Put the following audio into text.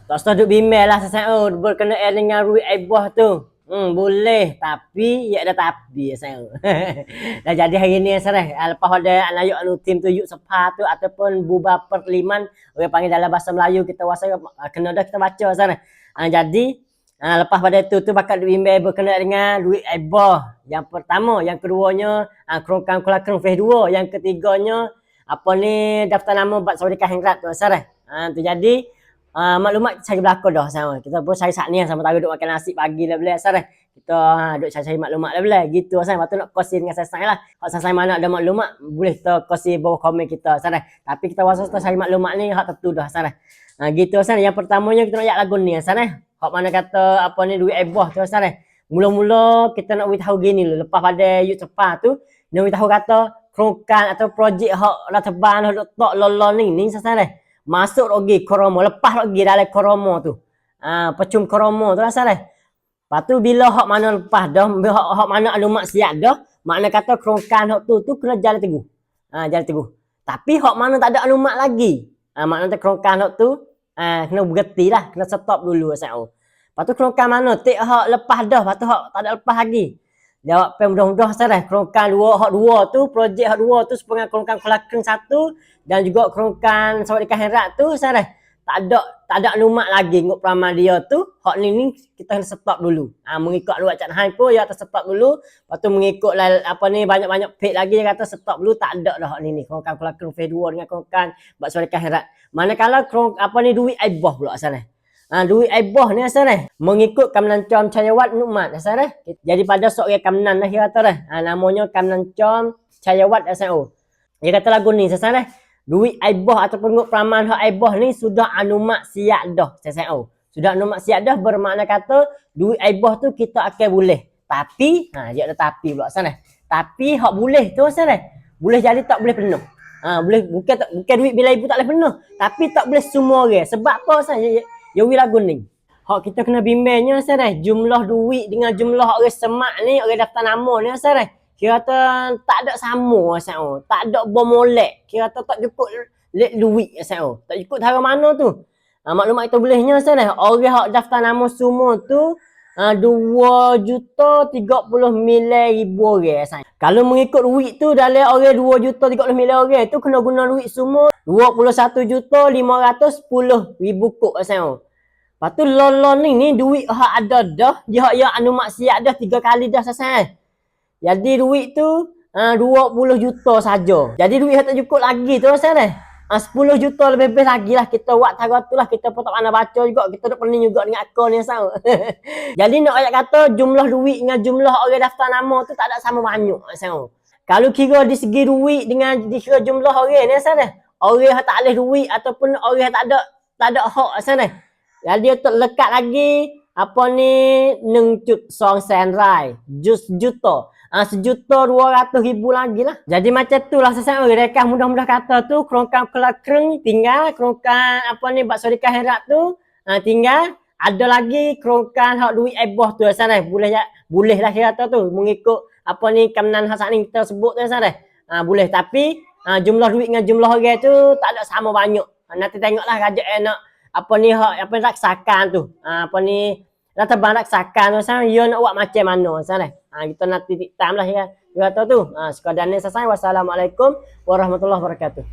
Tak usah duk bimbang lah saya berkenaan dengan Rui Aibah tu. Boleh, tapi ya ada tapi saya. Dah jadi hari ni saya lepas ada anak anu tim tu yuk sepa tu ataupun bubar perliman orang panggil dalam bahasa Melayu kita wasa kena dah kita baca sana. Jadi lepas pada tu bakal bimbang berkenaan dengan Rui Aibah. Yang pertama, yang keduanya Kerongkang Kelakang phase 2, yang ketiganya apa ni daftar nama Bak Sawadikah Hengrat tu sana. Tu jadi maklumat cari belakang dah sama. Kita pun cari saat ni sama tahu duk makan nasi pagi dah boleh asal kita duk cari maklumat dah boleh. Gitu asal. Lepas tu nak kongsi dengan saya lah. Kalau saya mana ada maklumat boleh kita kongsi bawah komen kita asal. Tapi kita wasa kita cari maklumat ni hak tentu dah asal. Gitu asal. Yang pertamanya kita nak ayat lagu ni asal. Hak mana kata apa ni Rui Aibah tu asal. Mula-mula kita nak tahu gini dulu. Lepas pada yuk cepat tu nak tahu kata kerongkang atau projek hak nak teban hak tok lolo ni asal. Masuk lagi kromo, lepas lagi dalam kromo tu. Pecum kromo tu asal dah. Lepas tu bila hak mana lepas dah, hak mana ada maksiat dah, makna kata kerongkang hak tu kena jalan teguh. Jalan teguh. Tapi hak mana tak ada alumat lagi. Makna kerongkang hak tu kena berhenti lah, kena stop dulu asal. Lepas tu kerongkang mana tik hak lepas dah, lepas tu hak tak ada lepas lagi. Jawab mudah-mudah asal dah. Kerongkang hak dua tu, projek hak dua tu sepengang Kerongkang Kelakang 1 dan juga Kerongkang Sawadikah Hengrat tu asal dah. Tak ada lumak lagi nguk peramal dia tu. Hak ni kita kena stop dulu. Mengikut luat Cak Hai pun dia kata stop dulu. Lepas tu mengikut apa ni banyak-banyak page lagi dia kata stop dulu, tak ada dah hak ni. Kerongkang Kelakang phase 2 dengan Kerongkang Bak Sawadikah Hengrat. Manakala apa ni Rui Aibah pula asal dah. Rui Aibah ni asal dah mengikut Kamnan Com Cayawat Nukmat asal dah. Jadi pada seorang Kamnan dah dia kata dah. Namanya Kamnan Com Cayawat asal. Dia kata lagu ni asal dah. Rui Aibah ataupun nguk peramaan hak Aibah ni sudah maksiat dah asal. Sudah maksiat dah bermakna kata Rui Aibah tu kita akan boleh. Tapi dia ada tapi pula asal dah. Tapi hak boleh tu asal dah. Boleh jadi tak boleh penuh. Boleh bukan duit bila ibu tak boleh penuh, tapi tak boleh semua orang. Sebab apa asal? Yawi lagu ni. Hak kita kena bimbangnya asal dah. Jumlah duit dengan jumlah orang semak ni, orang daftar nama ni asal dah. Kira kata tak ada sama asal. Tak ada bermolek. Kira kata tak cukup lek duit asal. Tak cukup dari mana tu. Maklumat kita bolehnya asal dah. Orang hak daftar nama semua tu 2,30,000 orang asal. Kalau mengikut duit tu dalam orang 2,30,000 orang tu kena guna duit semua 21,510,000 kok asal. Lepas tu lolon ni duit hak ada dah, dia hak anu maksiat dah 3 kali dah asal. Jadi duit tu 20 juta saja. Jadi duit hak tak cukup lagi tu asal dah. 10 juta lebih lagi lah kita buat tarah tu lah. Kita pun tak pandai baca juga. Kita tak pening juga dengan akun ni asal. Jadi nak ayat kata jumlah duit dengan jumlah orang daftar nama tu tak ada sama banyak asal. Kalau kira di segi duit dengan dikira jumlah orang ni asal dah. Orang yang tak ada duit ataupun orang yang tak ada hak asal dah. Jadi dia lekat lagi apa ni 1.2 sen rai. Juta. 1,200,000 lagi lah. Jadi macam tu lah sesat rekah mudah-mudah kata tu Kerongkang Kelakang tinggal, Kerongkang apa ni Bak Sawadikah Hengrat tu tinggal, ada lagi Kerongkang hak Rui Aibah tu asal dah. Boleh lah kata tu mengikut apa ni Kamnan Hasan ni kita sebut tu asal dah. Boleh tapi jumlah duit dengan jumlah orang tu tak ada sama banyak. Nanti tengoklah kerajaan nak apa ni apa raksakan tu. Apa ni Rata barak sakan tu sana dia nak buat macam mana sana. Kita nanti titik tam lah ya. Dia kata tu. Sekadar ni selesai. Wassalamualaikum warahmatullahi wabarakatuh.